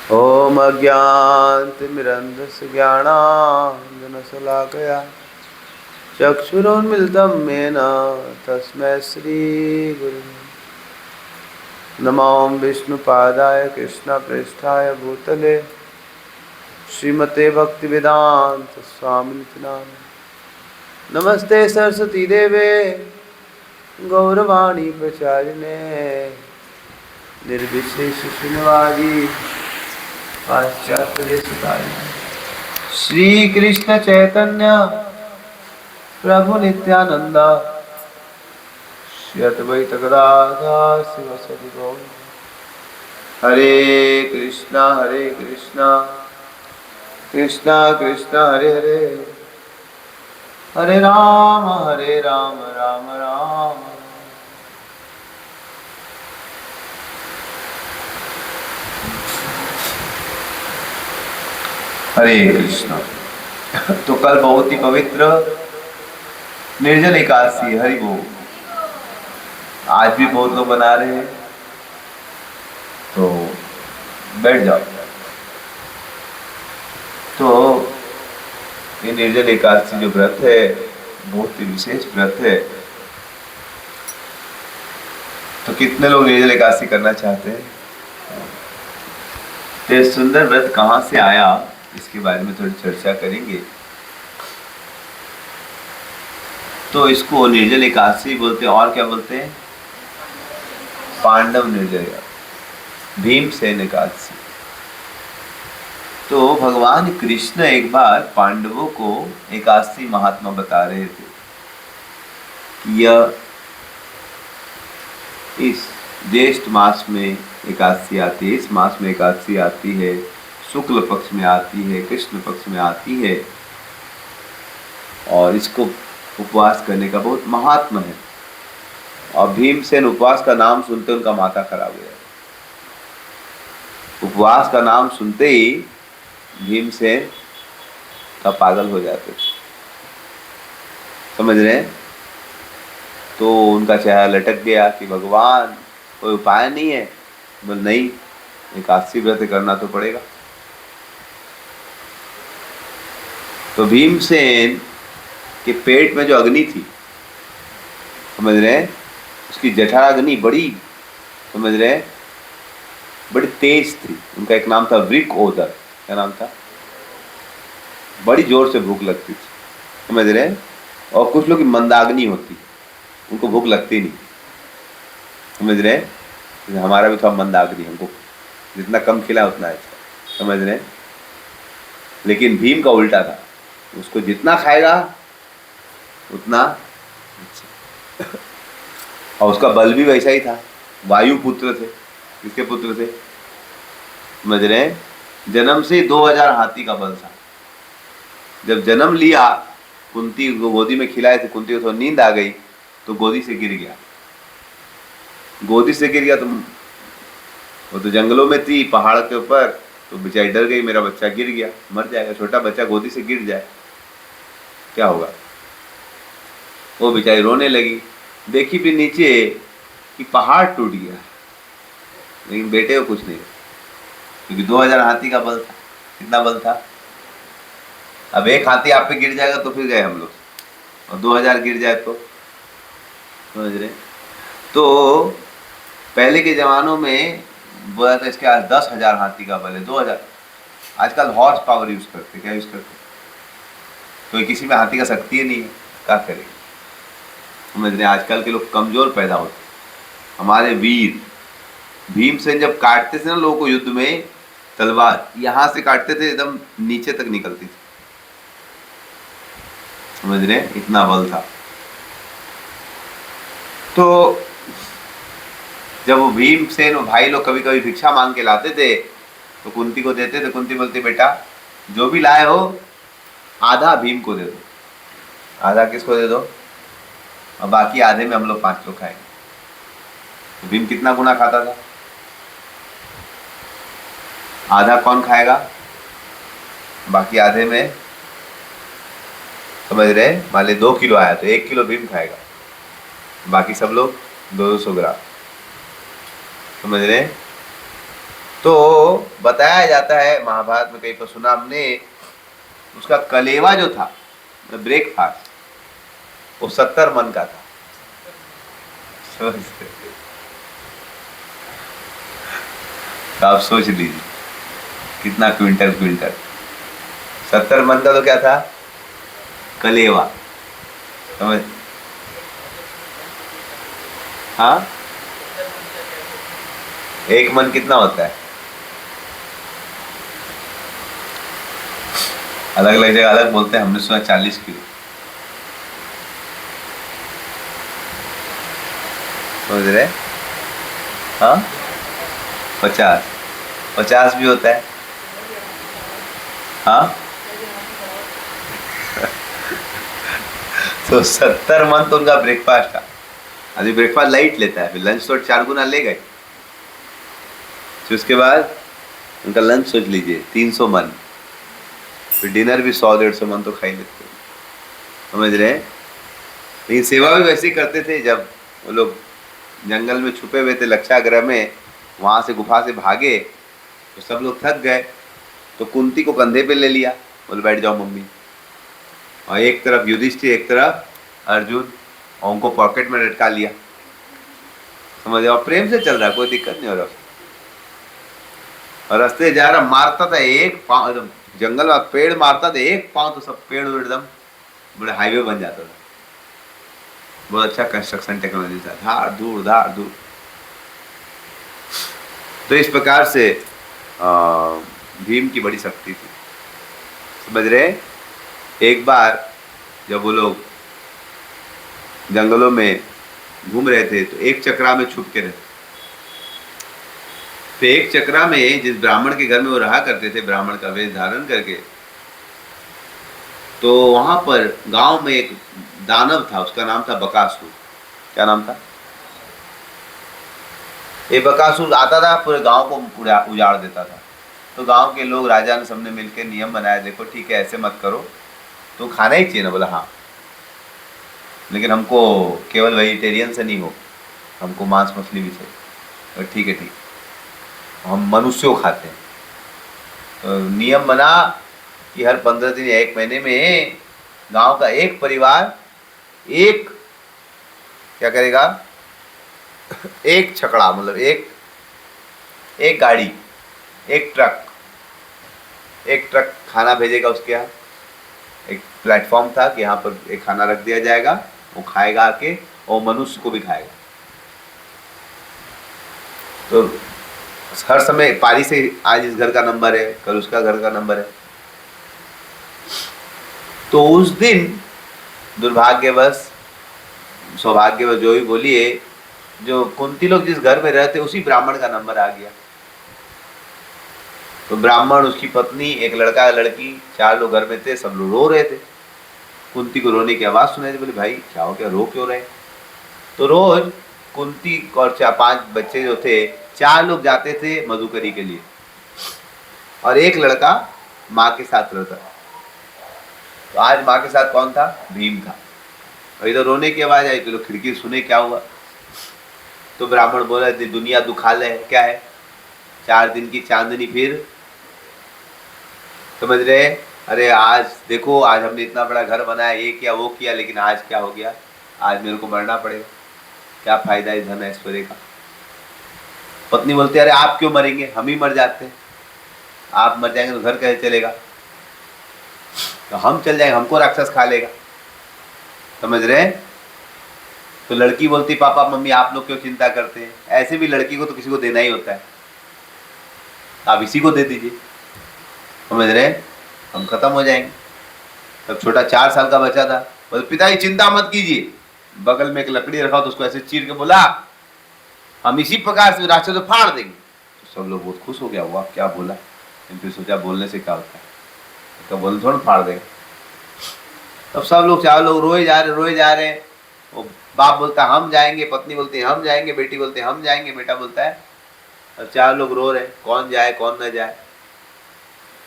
ॐ अज्ञानतिमिरन्धस्य ज्ञानाञ्जनशलाकया चक्षुरुन्मिलितं येन तस्मै श्रीगुरुवे नमः। विष्णुपादाय कृष्णप्रेष्ठाय भूतले श्रीमते भक्तिवेदांत स्वामिनिति नामिने। नमस्ते सरस्वती देवे गौरवाणी प्रचारिणे निर्विशेष शून्यवादी पाश्चात्य श्री कृष्ण चैतन्य प्रभु नित्यानंद श्री अद्वैत गदाधर शिवसदि गौर। हरे कृष्णा कृष्णा कृष्णा हरे हरे, हरे राम राम राम। हरे कृष्णा। तो कल बहुत ही पवित्र निर्जल एकादशी, हरि बोल। आज भी बहुत लोग बना रहे हैं, तो बैठ जाओ। तो ये निर्जल एकादशी जो व्रत है बहुत ही विशेष व्रत है। तो कितने लोग निर्जल एकादशी करना चाहते हैं? तो ये सुंदर व्रत कहाँ से आया, इसके बारे में थोड़ी चर्चा करेंगे। तो इसको निर्जल एकादशी बोलते हैं, और क्या बोलते हैं? पांडव निर्जल, भीमसेन एकादशी। तो भगवान कृष्ण एक बार पांडवों को एकादशी महात्मा बता रहे थे कि यह इस ज्येष्ठ मास में एकादशी आती है, इस मास में एकादशी आती है, शुक्ल पक्ष में आती है, कृष्ण पक्ष में आती है, और इसको उपवास करने का बहुत महात्मा है। और भीमसेन उपवास का नाम सुनते उनका माथा खराब हो गया। उपवास का नाम सुनते ही भीमसेन का पागल हो जाते थे, समझ रहे हैं? तो उनका चेहरा लटक गया कि भगवान कोई उपाय नहीं है? बोल नहीं, एकादशी व्रत करना तो पड़ेगा। तो भीमसेन के पेट में जो अग्नि थी, समझ रहे हैं, उसकी जठराग्नि बड़ी, समझ रहे हैं, बड़ी तेज थी। उनका एक नाम था वृकोदर। क्या नाम था? बड़ी जोर से भूख लगती थी, समझ रहे हैं। और कुछ लोग की मंदाग्नि होती, उनको भूख लगती नहीं, समझ रहे हैं। हमारा भी था मंदाग्नि, हमको जितना कम खिला उतना अच्छा, समझ रहे हैं। लेकिन भीम का उल्टा था, उसको जितना खाएगा उतना अच्छा। और उसका बल भी वैसा ही था। वायु पुत्र थे। किसके पुत्र थे? समझ रहे हैं। जन्म से 2000 हाथी का बल था। जब जन्म लिया, कुंती को गोदी में खिलाए थे, कुंती को थोड़ी नींद आ गई तो गोदी से गिर गया। गोदी से गिर गया तो वो तो जंगलों में थी, पहाड़ के ऊपर, तो बेचारी डर गई, मेरा बच्चा गिर गया, मर जाएगा। छोटा बच्चा गोदी से गिर जाए क्या होगा? वो बेचारी रोने लगी। देखी भी नीचे कि पहाड़ टूट गया, लेकिन बेटे को कुछ नहीं, क्योंकि 2000 हाथी का बल था। कितना बल था? अब एक हाथी आप पे गिर जाएगा तो फिर गए हम लोग, और 2000 गिर जाए तो, समझ रहे। तो पहले के जमानों में बोला था इसके 10,000 हाथी का बल है, 2000। आजकल हॉर्स पावर यूज करते। क्या यूज करते? कोई किसी में हाथी का शक्ति नहीं है, क्या करें, समझ रहे। आजकल के लोग कमजोर पैदा होते। हमारे वीर भीमसेन जब काटते थे ना लोगों को युद्ध में, तलवार यहां से काटते थे, एकदम नीचे तक निकलती थी, समझ रहे, इतना बल था। तो जब वो भीमसेन और भाई लोग कभी कभी भिक्षा मांग के लाते थे तो कुंती को देते थे। कुंती बोलती, बेटा जो भी लाए हो आधा भीम को दे दो, आधा किसको दे दो, और बाकी आधे में हम लोग 5 लोग खाएंगे। तो भीम कितना गुना खाता था? आधा कौन खाएगा, बाकी आधे में, समझ रहे। मान लीजिए 2 किलो आया तो 1 किलो भीम खाएगा, बाकी सब लोग 200 ग्राम, समझ रहे। तो बताया जाता है, महाभारत में कहीं पर सुना हमने, उसका कलेवा जो था ब्रेकफास्ट, वो 70 मन का था। तो आप सोच लीजिए कितना क्विंटल क्विंटल। 70 मन का तो क्या था, कलेवा, समझ। हाँ, 1 मन कितना होता है? अलग अलग जगह अलग बोलते हैं, हमने सुना 40 किलो। समझ रहे? हाँ, 50 भी होता है। हाँ, तो 70 मन तो उनका ब्रेकफास्ट था। अभी ब्रेकफास्ट लाइट लेता है, फिर लंच तो 4 गुना ले गए। फिर उसके बाद उनका लंच सोच लीजिए 300 मन, फिर डिनर भी 100-150 मन तो खा ही लेते हैं। समझ रहे हैं? लेकिन सेवा भी वैसे ही करते थे। जब वो लोग जंगल में छुपे हुए थे लक्षागृह में, वहाँ से गुफा से भागे तो सब लोग थक गए, तो कुंती को कंधे पे ले लिया, बोले बैठ जाओ मम्मी। और एक तरफ युधिष्ठिर, एक तरफ अर्जुन, और उनको पॉकेट में लटका लिया। समझ रहे? और प्रेम से चल रहा, कोई दिक्कत नहीं हो रहा। और रास्ते जा रहा, मारता था एक पाँव, एकदम जंगल में पेड़ मारता था एक पाँव तो सब पेड़ एकदम बड़े हाईवे बन जाता था। बहुत अच्छा कंस्ट्रक्शन टेक्नोलॉजी था, धार दूर धार दूर। तो इस प्रकार से भीम की बड़ी शक्ति थी। समझ रहे? एक बार जब वो लोग जंगलों में घूम रहे थे तो एक चक्रा में छुप के रहे। तो एक चक्रा में जिस ब्राह्मण के घर में वो रहा करते थे, ब्राह्मण का वेश धारण करके, तो वहां पर गांव में एक दानव था, उसका नाम था बकासुर। क्या नाम था? ये बकासुर आता था, पूरे गांव को उजाड़ देता था। तो गांव के लोग, राजा ने सबने मिलकर नियम बनाया, देखो ठीक है ऐसे मत करो, तो खाना ही चाहिए ना। बोला हाँ, लेकिन हमको केवल वेजिटेरियन से नहीं हो, हमको मांस मछली भी चाहिए। ठीक है ठीक, हम मनुष्यों खाते हैं। तो नियम बना कि हर 15 दिन या 1 महीने में गांव का एक परिवार एक क्या करेगा, एक छकड़ा, मतलब एक गाड़ी, एक ट्रक खाना भेजेगा उसके यहाँ। एक प्लेटफॉर्म था कि यहाँ पर एक खाना रख दिया जाएगा, वो खाएगा आके, और मनुष्य को भी खाएगा। तो हर समय पारी से आज इस घर का नंबर है, कल उसका घर का नंबर है। तो उस दिन दुर्भाग्यवश, सौभाग्यवश, जो भी बोलिए, जो कुंती लोग जिस घर में रहते उसी ब्राह्मण का नंबर आ गया। तो ब्राह्मण, उसकी पत्नी, एक लड़का लड़की, 4 लोग घर में थे, सब लोग रो रहे थे। कुंती को रोने की आवाज़ सुनाई दी। बोले भाई क्या हो गया, रो क्यों रहे? तो रोज कुंती और 4-5 बच्चे जो थे, 4 लोग जाते थे मधुकरी के लिए, और एक लड़का माँ के साथ रहता। तो आज माँ के साथ कौन था? भीम था। और इधर रोने की आवाज़ आई तो लोग खिड़की सुने क्या हुआ। तो ब्राह्मण बोला दुनिया दुखालय है। क्या है? 4 दिन की चांदनी फिर। समझ रहे? अरे आज देखो, आज हमने इतना बड़ा घर बनाया, ये किया वो किया, लेकिन आज क्या हो गया, आज मेरे को मरना पड़ेगा। क्या फायदा है धन ऐश्वर्य का? पत्नी बोलती है अरे आप क्यों मरेंगे, हम ही मर जाते हैं। आप मर जाएंगे तो घर कैसे चलेगा? तो हम चल जाएंगे, हमको राक्षस खा लेगा। समझ रहे? तो लड़की बोलती पापा मम्मी आप लोग क्यों चिंता करते हैं, ऐसे भी लड़की को तो किसी को देना ही होता है, आप इसी को दे दीजिए। समझ रहे? हम खत्म हो जाएंगे। तब छोटा 4 साल का बच्चा था, बोले पिताजी चिंता मत कीजिए। बगल में एक लकड़ी रखा तो उसको ऐसे चीर के बोला हम इसी प्रकार से राक्षस को फाड़ देंगे। तो सब लोग बहुत खुश हो गया, हुआ क्या बोला, फिर सोचा बोलने से क्या होता है, तो बोल थोड़ा फाड़ देंगे। तब सब लोग 4 लोग रोए जा रहे। वो बाप बोलता है हम जाएंगे, पत्नी बोलती है हम जाएंगे, बेटी बोलती है हम जाएंगे, बेटा बोलता है। और 4 लोग रो रहे, कौन जाए कौन न जाए।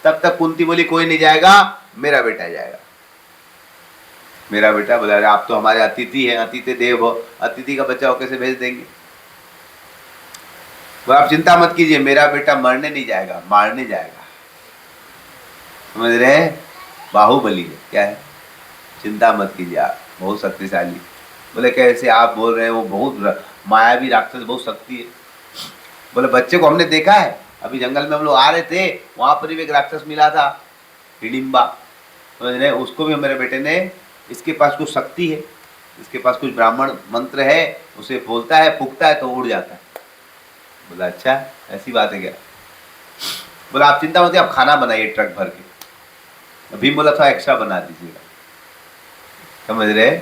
तब तक कुंती बोली कोई नहीं जाएगा, मेरा बेटा जाएगा। मेरा बेटा। बोला अरे आप तो हमारे अतिथि हैं, अतिथि देव हो, अतिथि का बच्चा हो कैसे भेज देंगे। तो आप चिंता मत कीजिए, मेरा बेटा मरने नहीं जाएगा, मारने जाएगा। समझ रहे हैं? बाहुबली है, क्या है, चिंता मत कीजिए आप, बहुत शक्तिशाली। बोले कैसे आप बोल रहे हैं, वो बहुत मायावी राक्षस, बहुत शक्ति है। बोले बच्चे को हमने देखा है, अभी जंगल में हम लोग आ रहे थे, वहां पर भी एक राक्षस मिला था, हिडिम्बा। समझ रहे हैं? उसको भी मेरे बेटे ने, इसके पास कुछ शक्ति है, इसके पास कुछ ब्राह्मण मंत्र है, उसे बोलता है, फूकता है तो उड़ जाता है। बोला अच्छा, ऐसी बात है क्या? बोला आप चिंता मत, आप खाना बनाइए ट्रक भर के। अभी बोला था एक्स्ट्रा बना दीजिएगा। समझ रहे?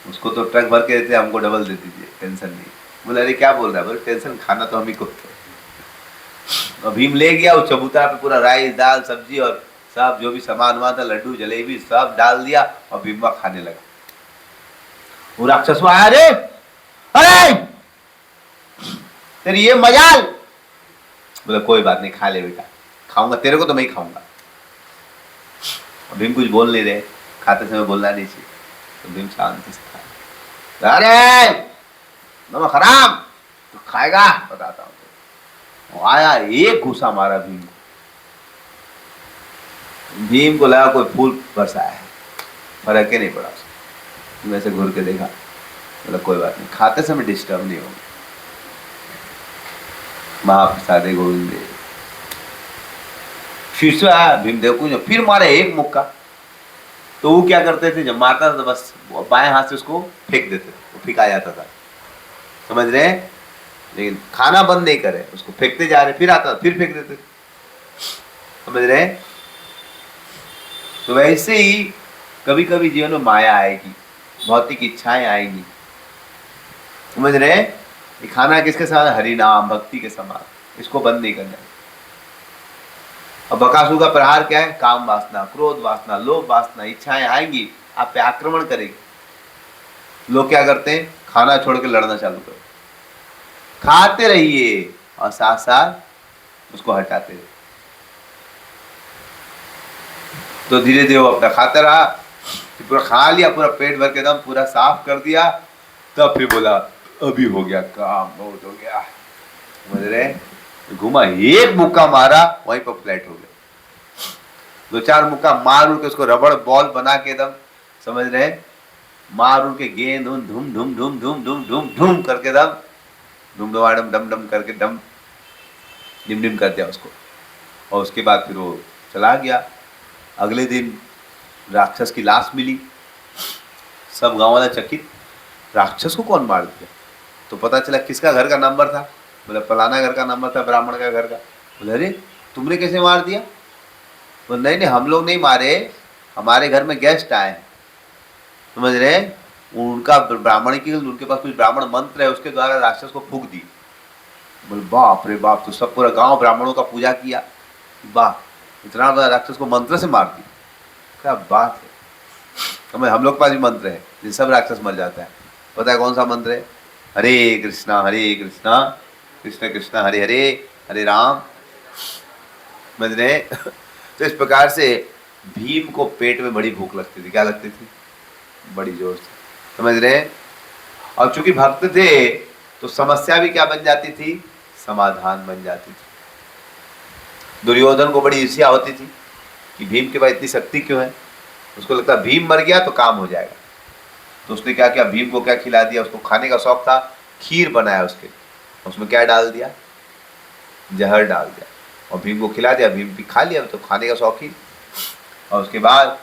उसको तो ट्रक भर के देते, हमको डबल दे दीजिए, टेंशन नहीं। बोला अरे क्या बोल रहा है? बोले टेंशन, खाना तो हम ही को। भीम ले गया, उस चबूतरा पे पूरा राइस दाल सब्जी और सब जो भी सामान हुआ था, लड्डू जलेबी सब डाल दिया, और भीमा खाने लगा। वो राक्षस आया, अरे अरे तेरी ये मजाल। बोला कोई बात नहीं, खा ले बेटा, खाऊंगा, तेरे को तो मैं ही खाऊंगा। भीम कुछ बोल नहीं रहे, खाते समय बोलना नहीं चाहिए, तो भीम शांति से खा। अरे नमक हराम, तो खाएगा, बताता हूं। आया, एक घुसा मारा भीम को। भीम को लगा कोई फूल बरसाया है, फर्क ही नहीं पड़ा उसको। वैसे घूर के देखा, बोला कोई बात नहीं, खाते समय डिस्टर्ब नहीं होगा। महाप्रसादे गोविंद। फिर से आया भीमदेव को, फिर मारे एक मुक्का। तो वो क्या करते थे, जब मारता था तो बस बाएं हाथ से उसको फेंक देते, वो फेंका जाता था। समझ रहे हैं? लेकिन खाना बंद नहीं करे, उसको फेंकते जा रहे, फिर आता, फिर फेंक देते। समझ रहे हैं? तो वैसे ही कभी कभी जीवन में माया आएगी, भौतिक इच्छाएं आएगी। समझ रहे हैं? ये खाना किसके साथ? हरि नाम भक्ति के समान, इसको बंद नहीं करना है। अब बकासुर का प्रहार क्या है? काम वासना, क्रोध वासना, लोभ वासना, इच्छाएं आएंगी, आप पे आक्रमण करेगी। लोग क्या करते हैं? खाना छोड़ के लड़ना चालू कर, खाते रहिए और साथ साथ उसको हटाते रहिए। तो धीरे धीरे वो अपना खाता रहा, पूरा खा लिया, पूरा पेट भर के दम पूरा साफ कर दिया, तब फिर बोला अभी हो गया काम, बहुत हो गया। समझ रहे? घुमा, एक मुक्का मारा, वहीं पर फ्लैट हो गया। दो चार मुक्का मार उड़ के उसको रबड़ बॉल बना के दम, समझ रहे? मार उड़ के गेंद धूम धूम धूम धूम धूम धूम धूम करके दम, डुम डुमाडम डम डम करके डम डिम डिम कर दिया उसको। और उसके बाद फिर वो चला गया। अगले दिन राक्षस की लाश मिली, सब गांव वाला चकित, राक्षस को कौन मार दिया? तो पता चला किसका घर का नंबर था। बोले फलाना घर का नंबर था, ब्राह्मण का घर का। बोले अरे तुमने कैसे मार दिया? बोले नहीं नहीं, हम लोग नहीं मारे, हमारे घर में गेस्ट आए हैं। समझ रहे? उनका ब्राह्मण की, उनके पास कुछ ब्राह्मण मंत्र है, उसके द्वारा राक्षस को फूंक दी। बोले बाप रे बाप, तो सब पूरा गांव ब्राह्मणों का पूजा किया, वाह इतना बड़ा राक्षस को मंत्र से मार दी, क्या बात है। हमें हम लोग के पास भी मंत्र है जिन सब राक्षस मर जाता है। पता है कौन सा मंत्र है? हरे कृष्णा कृष्ण कृष्ण हरे हरे, हरे राम। समझ रहे? तो इस प्रकार से भीम को पेट में बड़ी भूख लगती थी। क्या लगती थी? बड़ी जोर से। समझ रहे? और चूंकि भक्त थे तो समस्या भी क्या बन जाती थी? समाधान बन जाती थी। दुर्योधन को बड़ी ईर्ष्या होती थी कि भीम के पास इतनी शक्ति क्यों है। उसको लगता भीम मर गया तो काम हो जाएगा। तो उसने क्या किया, भीम को क्या खिला दिया, उसको खाने का शौक था, खीर बनाया उसके, उसमें क्या डाल दिया? जहर डाल दिया और भीम को खिला दिया। भीम भी खा लिया, तो खाने का शौकीन। और उसके बाद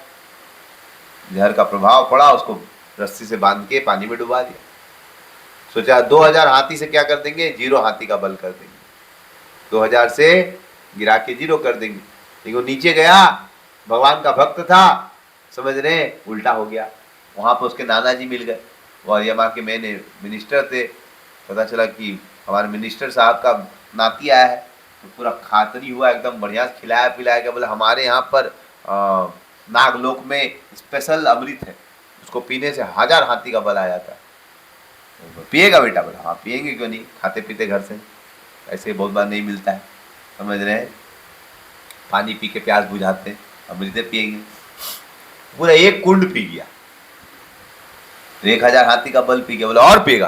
जहर का प्रभाव पड़ा, उसको रस्सी से बांध के पानी में डुबा दिया। सोचा 2000 हाथी से क्या कर देंगे? 0 हाथी का बल कर देंगे, 2000 से गिरा के 0 कर देंगे। लेकिन वो नीचे गया, भगवान का भक्त था, समझ रहे? उल्टा हो गया। वहाँ पर उसके नाना जी मिल गए और ये वहाँ के मैंने मिनिस्टर थे। पता चला कि हमारे मिनिस्टर साहब का नाती आया है, तो पूरा खातरी हुआ, एकदम बढ़िया से खिलाया पिलाया गया। बोले हमारे यहाँ पर नागलोक में स्पेशल अमृत है, उसको पीने से 1000 हाथी का बल आ जाता है। पिएगा बेटा? बोला हाँ पिएंगे, क्यों नहीं, खाते पीते घर से, ऐसे बहुत बार नहीं मिलता है। समझ रहे हैं? पानी पी के प्यास बुझाते हैं, अमृत पिएंगे। पूरा एक कुंड पी गया, 1000 हाथी का बल पी गया। बोला और पिएगा?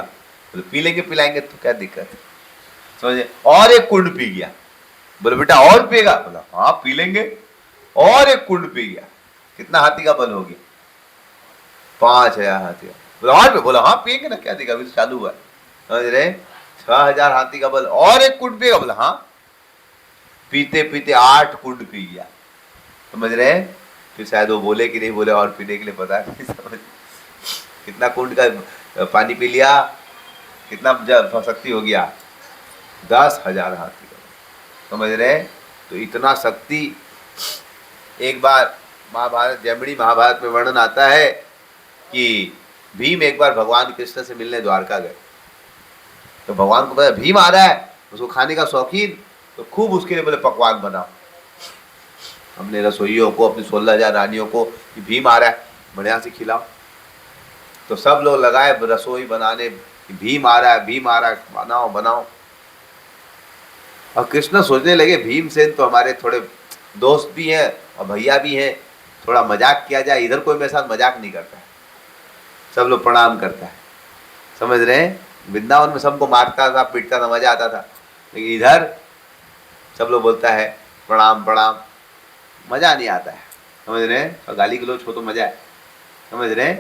बोले पी लेंगे, पिलाएंगे, तो क्या दिक्कत है। समझे, और एक कुंड पी गया। बोले बेटा और पिएगा? बोला हाँ पी लेंगे। और एक कुंड पी गया। कितना हाथी का बल हो गया? 5000 हाथी का। बोला और भी? बोला हाँ पिएंगे ना, क्या देगा, अभी तो चालू हुआ है। समझ रहे, 6000 हाथी का बल, और एक कुंड पिएगा? बोला हाँ। पीते पीते 8 कुंड पी गया। समझ रहे, फिर शायद वो बोले कि नहीं बोले और पीने के लिए पता नहीं। समझ, कितना कुंड का पानी पी लिया, कितना शक्ति हो गया? 10,000 हाथी का। समझ रहे, तो इतना शक्ति। एक बार महाभारत, जैमिनी महाभारत में वर्णन आता है कि भीम एक बार भगवान कृष्ण से मिलने द्वारका गए। तो भगवान को पता भीम आ रहा है, उसको खाने का शौकीन, तो खूब उसके लिए बोले पकवान बनाओ। हमने रसोइयों को, अपनी 16,000 रानियों को, कि भीम आ रहा है बढ़िया से खिलाओ। तो सब लोग लगाए रसोई बनाने, भीम आ रहा है, भीम आ रहा है, बनाओ बनाओ। और कृष्ण सोचने लगे भीमसेन तो हमारे थोड़े दोस्त भी हैं और भैया भी हैं, थोड़ा मजाक किया जाए। इधर कोई मेरे साथ मजाक नहीं करता है, सब लोग प्रणाम करता है। समझ रहे हैं, वृंदावन में सबको मारता था, पीटता था, मजा आता था, लेकिन इधर सब लोग बोलता है प्रणाम प्रणाम, मजा नहीं आता है। समझ रहे हैं, और गाली गलौज हो तो मजा है। समझ रहे हैं,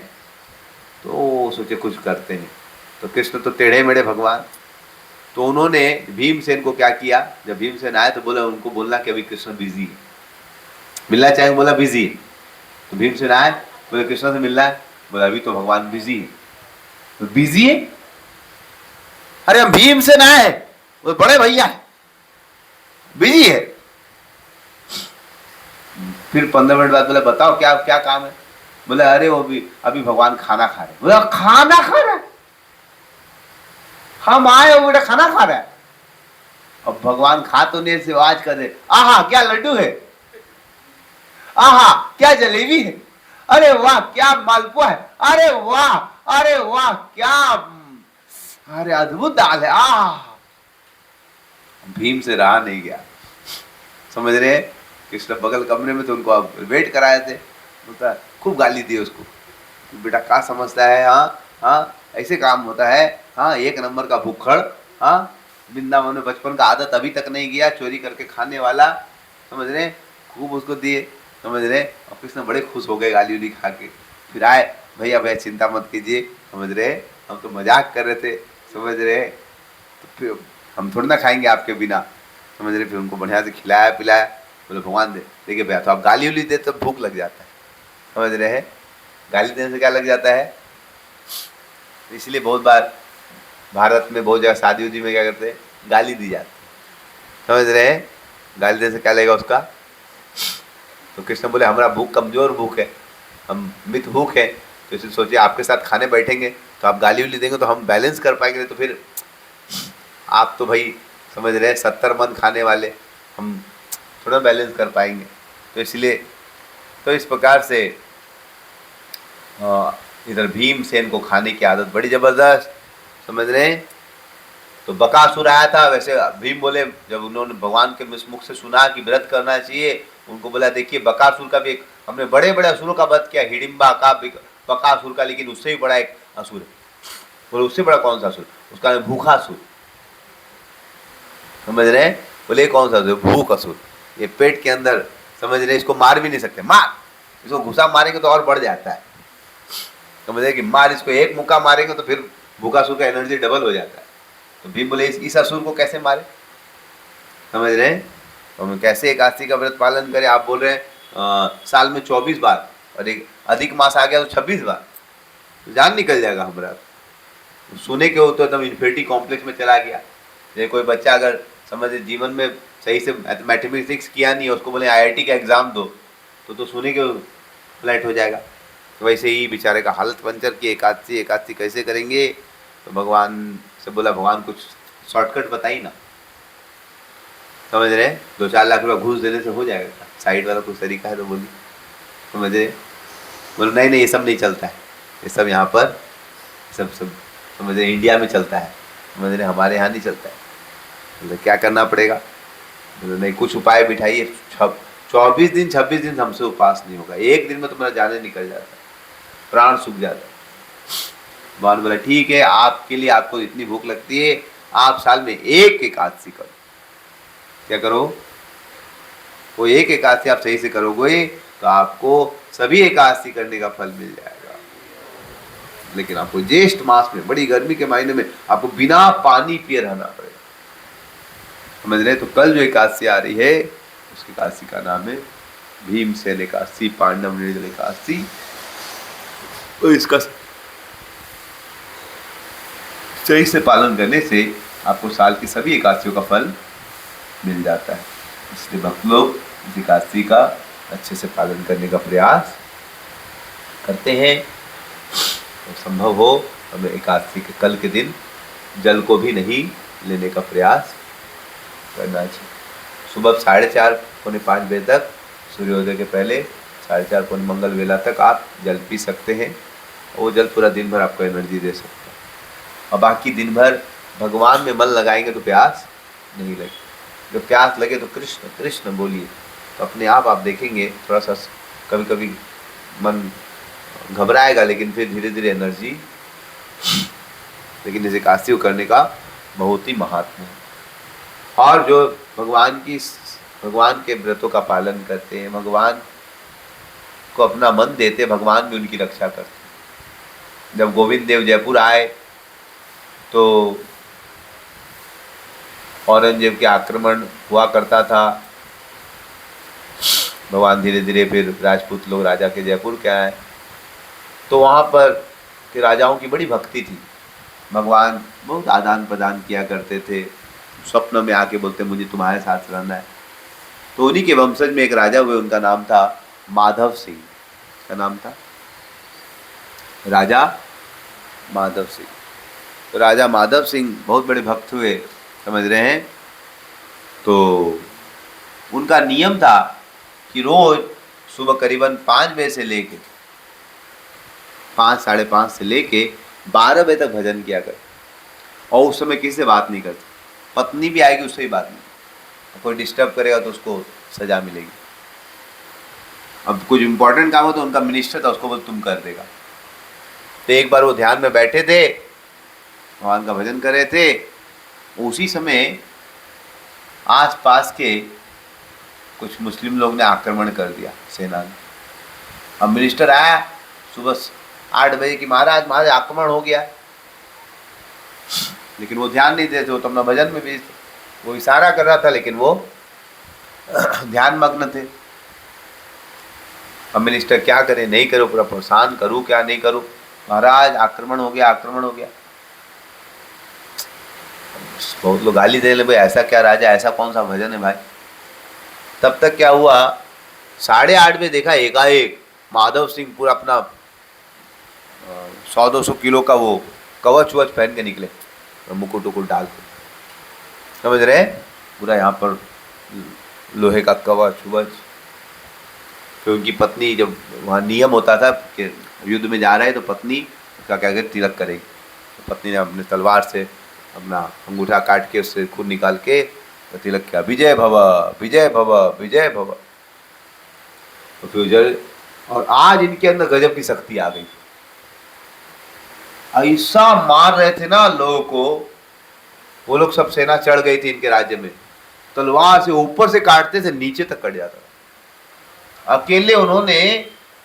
तो सोचे कुछ करते नहीं। तो कृष्ण तो टेढ़े मेढ़े भगवान, तो उन्होंने भीमसेन को क्या किया, जब भीमसेन आए तो बोला, उनको बोलना कि अभी कृष्ण बिजी है, मिलना चाहे, बोला बिजी है। तो भीमसेन आए, बोले कृष्ण से मिलना है, बोला अभी तो भगवान बिजी है। तो बिजी है, अरे हम भीमसेन आए, वो बड़े भैया बिजी है। फिर 15 मिनट बाद बोला बताओ क्या क्या काम है? बोला अरे वो अभी भगवान खाना खा रहे। बोला खाना खा रहा है? हम आए हो बेटा खाना खा रहा है? अब भगवान खा तो नहीं से आवाज कर रहे, आहा क्या लड्डू है, आहा क्या जलेबी है, अरे वाह क्या मालपुआ है, अरे वाह, अरे वाह क्या, अरे अद्भुत दाल है, आह। भीम से रहा नहीं गया। समझ रहे, कृष्ण बगल कमरे में, तो उनको वेट कराए थे, बोलता खूब गाली दी उसको, बेटा क्या समझता है, हाँ हाँ ऐसे काम होता है, हाँ एक नंबर का भूखड़, हाँ वृंदावन में बचपन का आदत अभी तक नहीं गया, चोरी करके खाने वाला। समझ रहे, खूब उसको दिए। समझ रहे, और कृष्ण बड़े खुश हो गए गाली उली खा के। फिर आए, भैया भैया चिंता मत कीजिए, समझ रहे हम तो मजाक कर रहे थे। समझ रहे, तो फिर हम थोड़ी ना खाएंगे आपके बिना। समझ रहे, फिर उनको बढ़िया से खिलाया पिलाया। बोले भगवान दे, देखिए भैया तो आप गाली उली दे तो भूख लग जाता है। समझ रहे हैं, गाली देने से क्या लग जाता है? इसलिए बहुत बार भारत में बहुत जगह शादी उदी में क्या करते हैं, गाली दी जाती है। समझ रहे हैं, गाली देने से क्या लगेगा उसका? तो कृष्ण बोले हमारा भूख कमजोर भूख है, हम मित भूख है, तो इसलिए सोचिए आपके साथ खाने बैठेंगे तो आप गाली उली देंगे तो हम बैलेंस कर पाएंगे, तो फिर आप तो भाई समझ रहे हैं 70 मन खाने वाले, हम थोड़ा बैलेंस कर पाएंगे। तो इसलिए तो इस प्रकार से इधर भीमसेन को खाने की आदत बड़ी जबरदस्त। समझ रहे हैं, तो बकासुर आया था। वैसे भीम बोले, जब उन्होंने भगवान के मुख से सुना कि व्रत करना चाहिए, उनको बोला देखिए बकासुर का भी एक, हमने बड़े बड़े असुरों का वध किया, हिडिंबा का, बकासुर का, लेकिन उससे भी बड़ा एक असुर है। बोले उससे बड़ा कौन सा असुर? उसका नाम भूखासुर। समझ रहे हैं, बोले कौन सा असुर? भूख असुर। ये पेट के अंदर, समझ रहे, इसको मार भी नहीं सकते, मार इसको घुसा मारेंगे तो और बढ़ जाता है। समझ रहे कि मार इसको, एक मुक्का मारेंगे तो फिर भूखासुर का एनर्जी डबल हो जाता है। तो भीम बोले इस असुर को कैसे मारे? समझ रहे हैं, तो हम कैसे एकादशी का व्रत पालन करें? आप बोल रहे हैं साल में 24 बार, और एक अधिक मास आ गया तो 26 बार, तो जान निकल जाएगा हमारा। सुने के हो तो एकदम इन्फिनिटी कॉम्प्लेक्स में चला गया। जैसे कोई बच्चा अगर समझ जीवन में सही से मैथमेटिक्स किया नहीं है, उसको बोले IIT का एग्जाम दो, तो सुने के फ्लैट हो जाएगा। तो वैसे ही बेचारे का हालत पंचर की, एकादशी कैसे करेंगे? तो भगवान से बोला भगवान कुछ शॉर्टकट बताई ना। समझ रहे, 2-4 लाख रुपया घूस देने से हो जाएगा, साइड वाला कुछ तरीका है तो बोली। समझ रहे, बोले नहीं नहीं ये सब नहीं चलता है, ये सब यहाँ पर सब समझ रहे इंडिया में चलता है, समझ रहे हमारे यहाँ नहीं चलता है। बोले क्या करना पड़ेगा? बोले नहीं कुछ उपाय बिठाइए। 24 दिन 26 दिन हमसे उपवास नहीं होगा, एक दिन में तो मेरा जाने निकल जाता है, प्राण सूख जाता है। भगवान बोला ठीक है, आपके लिए, आपको इतनी भूख लगती है आप साल में एक एकादशी करो। क्या करो? वो एक एकादशी आप सही से करोगे तो आपको सभी एकादशी करने का फल मिल जाएगा। लेकिन आपको ज्येष्ठ मास में, बड़ी गर्मी के महीने में, आपको बिना पानी पिए रहना पड़ेगा। समझ रहे? तो कल जो एकादशी आ रही है उस एकादशी का नाम है भीमसेन एकादशी, पांडव निर्जल एकादशी। तो इसका सही से पालन करने से आपको साल की सभी एकादशियों का फल मिल जाता है। इसलिए भक्त लोग इस एकादशी का अच्छे से पालन करने का प्रयास करते हैं। तो संभव हो हमें एकादशी के कल के दिन जल को भी नहीं लेने का प्रयास करना चाहिए। सुबह 4:30 पौने 5 बजे तक, सूर्योदय के पहले 4:30 पौने मंगल वेला तक आप जल पी सकते हैं। वो जल पूरा दिन भर आपको एनर्जी दे सकता है। और बाकी दिन भर भगवान में मन लगाएंगे तो प्यास नहीं लगेगी। जब प्यास लगे तो कृष्ण कृष्ण बोलिए, तो अपने आप देखेंगे थोड़ा सा कभी कभी मन घबराएगा, लेकिन फिर धीरे धीरे एनर्जी। लेकिन इसे एकादशी करने का बहुत ही महात्म है। और जो भगवान के व्रतों का पालन करते हैं, भगवान को अपना मन देते, भगवान भी उनकी रक्षा करते हैं। जब गोविंद देव जयपुर आए तो औरंगजेब के आक्रमण हुआ करता था। भगवान धीरे धीरे फिर राजपूत लोग राजा के जयपुर के आए, तो वहाँ पर के राजाओं की बड़ी भक्ति थी। भगवान बहुत आदान प्रदान किया करते थे। स्वप्न में आके बोलते मुझे तुम्हारे साथ रहना है। तो उन्हीं के वंशज में एक राजा हुए, उनका नाम था माधव सिंह। का नाम था राजा माधव सिंह। तो राजा माधव सिंह बहुत बड़े भक्त हुए, समझ रहे हैं। तो उनका नियम था कि रोज सुबह करीबन 5 बजे से लेके 5 साढ़े 5 से लेके 12 बजे तक भजन किया करते। और उस समय किसी से बात नहीं करते। पत्नी भी आएगी उससे ही बात नहीं, कोई डिस्टर्ब करेगा तो उसको सजा मिलेगी। अब कुछ इंपॉर्टेंट काम हो तो उनका मिनिस्टर था, उसको बोल तुम कर देगा। तो एक बार वो ध्यान में बैठे थे, भगवान का भजन कर रहे थे, उसी समय आसपास के कुछ मुस्लिम लोग ने आक्रमण कर दिया, सेना ने। अब मिनिस्टर आया सुबह 8 बजे की, महाराज आक्रमण हो गया। लेकिन वो ध्यान नहीं देते, वो तो अपना भजन में भी, वो इशारा कर रहा था लेकिन वो ध्यान मग्न थे। अब मिनिस्टर क्या करे, नहीं करो, पूरा परेशान, करूँ क्या नहीं करूँ, महाराज आक्रमण हो गया, आक्रमण हो गया। बहुत लोग गाली दे ले, भाई ऐसा क्या राजा, ऐसा कौन सा भजन है भाई। तब तक क्या हुआ, 8:30 बजे देखा एकाएक माधव सिंह पूरा अपना 100-200 किलो का वो कवच वच पहन के निकले, मुकुट उकुट डाल के, समझ रहे, पूरा यहाँ पर लोहे का कवच वच। फिर उनकी पत्नी, जब वहाँ नियम होता था कि युद्ध में जा रहे हैं तो पत्नी का क्या कहते तिलक करेगी, तो पत्नी ने अपने तलवार से अपना अंगूठा काट के उससे खून निकाल के तो तिलक किया, विजय भव विजय भव विजय भव। तो फिर और आज इनके अंदर गजब की शक्ति आ गई। ऐसा मार रहे थे ना लोगों को, वो लोग सब सेना चढ़ गई थी इनके राज्य में, तलवार से ऊपर से काटते थे नीचे तक कट जाता था। अकेले उन्होंने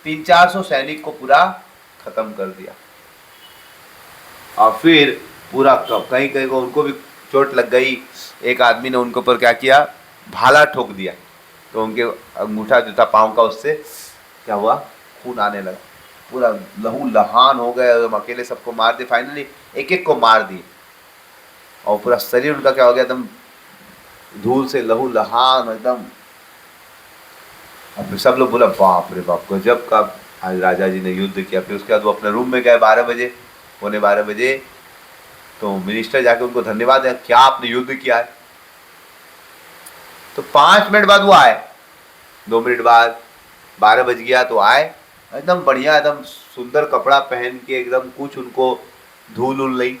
300-400 सैनिक को पूरा खत्म कर दिया। और फिर पूरा कहीं कहीं को उनको भी चोट लग गई। एक आदमी ने उनके ऊपर क्या किया, भाला ठोक दिया, तो उनके अंगूठा जो था पाँव का, उससे क्या हुआ, खून आने लगा, पूरा लहू लहान हो गए। अकेले सबको मार दिए, फाइनली एक एक को मार दिए, और पूरा शरीर उनका क्या हो गया, एकदम धूल से लहू लहान एकदम। और फिर सब लोग बोला बाप रे बाप, गजब का आज राजा जी ने युद्ध किया। फिर उसके बाद वो अपने रूम में गए 12 बजे, पौने 12 बजे। तो मिनिस्टर जाके उनको धन्यवाद दिया, क्या आपने युद्ध किया है। तो 5 मिनट बाद वो आए, 2 मिनट बाद 12 बज गया तो आए, एकदम बढ़िया, एकदम सुंदर कपड़ा पहन के, एकदम कुछ उनको धूल उल नहीं।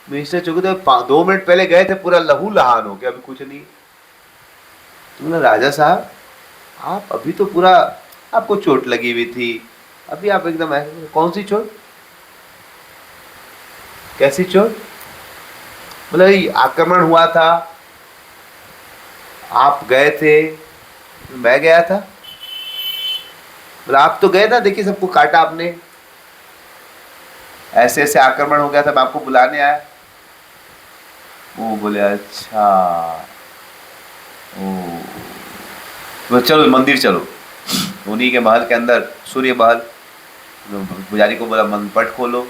मिनिस्टर चुके थे 2 मिनट पहले गए थे, पूरा लहू लहान हो गया, अभी कुछ नहीं। तुमने राजा साहब, आप अभी तो पूरा, आपको चोट लगी हुई थी, अभी आप एकदम ऐसे, कौन सी चोट, कैसी चोट। बोले आक्रमण हुआ था, आप गए थे, मैं गया था। बोले आप तो गए ना, देखिए सबको काटा आपने, ऐसे ऐसे आक्रमण हो गया था, मैं आपको बुलाने आया। वो बोले अच्छा, ओ, तो चलो मंदिर चलो। उन्हीं के महल के अंदर, सूर्य महल, पुजारी को बोला मन पट खोलो।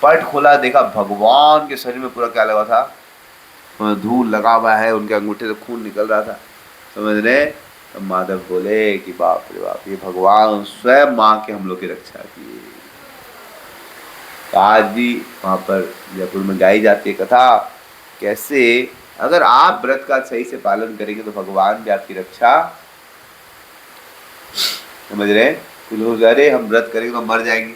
पट खोला, देखा भगवान के शरीर में पूरा क्या लगा था, धूल लगा हुआ है, उनके अंगूठे से खून निकल रहा था, समझ रहे। तो माधव बोले कि बाप रे बाप, ये भगवान स्वयं माँ के हम लोग की रक्षा किए। तो आज भी वहाँ पर जयपुर में गाई जाती है कथा, कैसे अगर आप व्रत का सही से पालन करेंगे तो भगवान भी आपकी रक्षा, समझ रहे। कुछ लोग अरे हम व्रत करेंगे तो हम मर जाएंगे,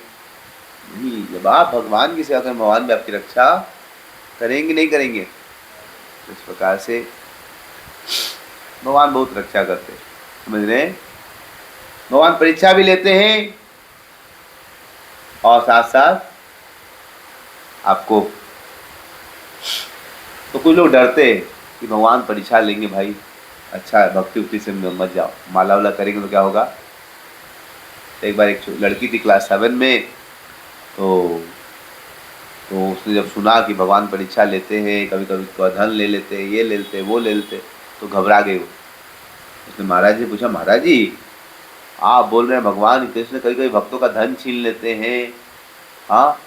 नहीं, जब आप भगवान की सेवा करें भगवान भी आपकी रक्षा करेंगे, नहीं करेंगे। तो इस प्रकार से भगवान बहुत रक्षा करते हैं, समझ रहे हैं। भगवान परीक्षा भी लेते हैं और साथ साथ आपको, तो कुछ लोग डरते हैं कि भगवान परीक्षा लेंगे भाई, अच्छा भक्ति उक्ति से मत जाओ, माला वाला करेंगे तो क्या होगा। एक बार एक लड़की थी क्लास 7 में, तो उसने जब सुना कि भगवान परीक्षा लेते हैं, कभी कभी तो धन ले लेते हैं, ये ले लेते वो ले लेते, तो घबरा गई वो। उसने महाराज जी पूछा, महाराज जी आप बोल रहे हैं भगवान कृष्ण कभी कभी भक्तों का धन छीन लेते हैं, हाँ,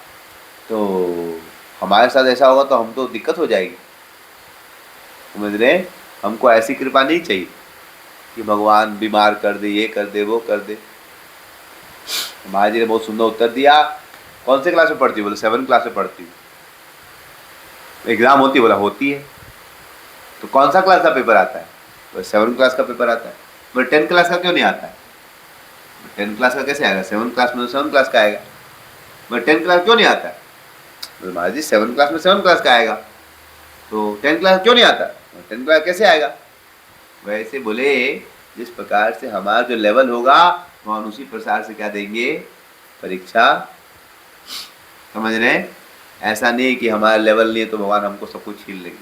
तो हमारे साथ ऐसा होगा तो हम तो दिक्कत हो जाएगी, समझ रहे। हमको ऐसी कृपा नहीं चाहिए कि भगवान बीमार कर दे, ये कर दे, वो कर दे। महाराज जी ने बहुत सुंदर उत्तर दिया। कौन से क्लास में पढ़ती? बोले 7 क्लास में पढ़ती हूँ। एग्जाम होती? बोला होती है। तो कौन सा क्लास का पेपर आता है? बोले 7 क्लास का पेपर आता है। बोले 10 क्लास का क्यों नहीं आता है? 10 क्लास का कैसे आएगा? 7 क्लास में तो 7 क्लास का आएगा। बोले 10 क्लास क्यों नहीं आता है? बोले महाराज जी 7 क्लास में 7 क्लास का आएगा, तो 10 क्लास क्यों नहीं आता? 10 क्लास कैसे आएगा? वैसे बोले जिस प्रकार से हमारा जो लेवल होगा वहाँ उसी प्रकार से क्या देंगे, परीक्षा, समझ रहे हैं। ऐसा नहीं कि हमारा लेवल नहीं है तो भगवान हमको सब कुछ छीन लेंगे।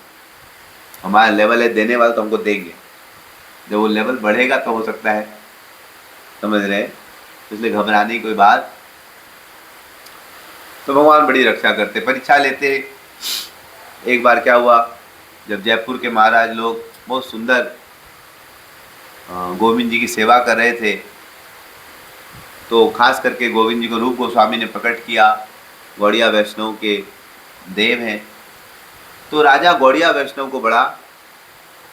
हमारा लेवल है देने वाला, तो हमको देंगे। जब वो लेवल बढ़ेगा तो हो सकता है, समझ रहे हैं। इसलिए घबराने की कोई बात। तो भगवान बड़ी रक्षा करते, परीक्षा लेते। एक बार क्या हुआ, जब जयपुर के महाराज लोग बहुत सुंदर गोविंद जी की सेवा कर रहे थे, तो खास करके गोविंद जी को रूप गोस्वामी ने प्रकट किया, गौड़िया वैष्णव के देव हैं। तो राजा गौड़िया वैष्णव को बड़ा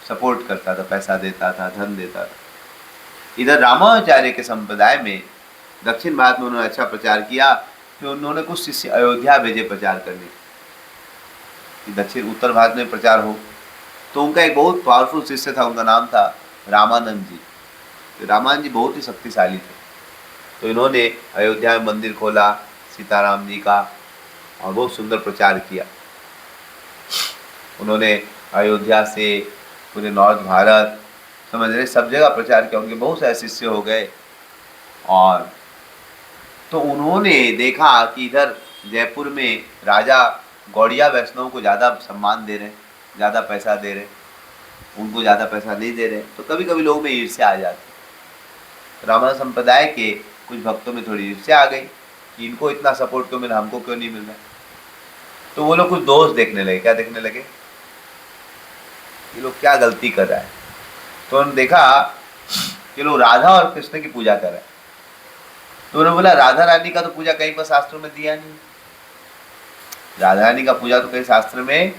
सपोर्ट करता था, पैसा देता था, धन देता था। इधर रामाचार्य के संप्रदाय में दक्षिण भारत में उन्होंने अच्छा प्रचार किया, फिर उन्होंने कुछ शिष्य अयोध्या भेजे प्रचार करने कि दक्षिण उत्तर भारत में प्रचार हो। तो उनका एक बहुत पावरफुल शिष्य था, उनका नाम था रामानंद जी। तो रामानंद जी बहुत ही शक्तिशाली थे। तो इन्होंने अयोध्या में मंदिर खोला सीताराम जी का और बहुत सुंदर प्रचार किया। उन्होंने अयोध्या से पूरे नॉर्थ भारत, समझ रहे, सब जगह प्रचार किया। उनके बहुत सारे शिष्य हो गए। और तो उन्होंने देखा कि इधर जयपुर में राजा गौड़िया वैष्णव को ज़्यादा सम्मान दे रहे हैं, ज़्यादा पैसा दे रहे हैं, उनको ज़्यादा पैसा नहीं दे रहे। तो कभी कभी लोगों में ईर्ष्या आ जाती। रामानंद संप्रदाय के कुछ भक्तों में थोड़ी ईर्ष्या आ गई कि इनको इतना सपोर्ट क्यों मिला, हमको क्यों नहीं मिल रहा। तो वो लोग कुछ दोष देखने लगे। क्या देखने लगे? ये लोग क्या गलती कर रहा है। तो उन्होंने देखा कि लोग राधा और कृष्ण की पूजा कर रहे हैं। तो उन्होंने बोला राधा रानी का तो पूजा कहीं पर शास्त्रों में दिया नहीं। राधा रानी का पूजा तो कहीं शास्त्र में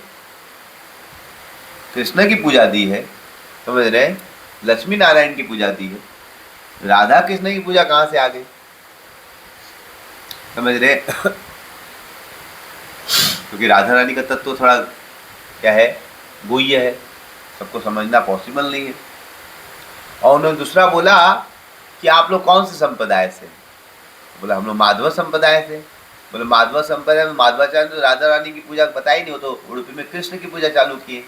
कृष्ण की पूजा दी है, समझ रहे, लक्ष्मी नारायण की पूजा दी है। राधा कृष्ण की पूजा कहाँ से आ गई, समझ रहे। क्योंकि राधा रानी का तत्व तो थोड़ा क्या है, गुह्य है, सबको समझना पॉसिबल नहीं है। और उन्होंने दूसरा बोला कि आप लोग कौन से संप्रदाय से? बोला हम लोग माधव संप्रदाय से। बोले माधव संप्रदाय में माधवाचार्य तो राधा रानी की पूजा बताई नहीं, हो तो उड़ुपी में कृष्ण की पूजा चालू किए।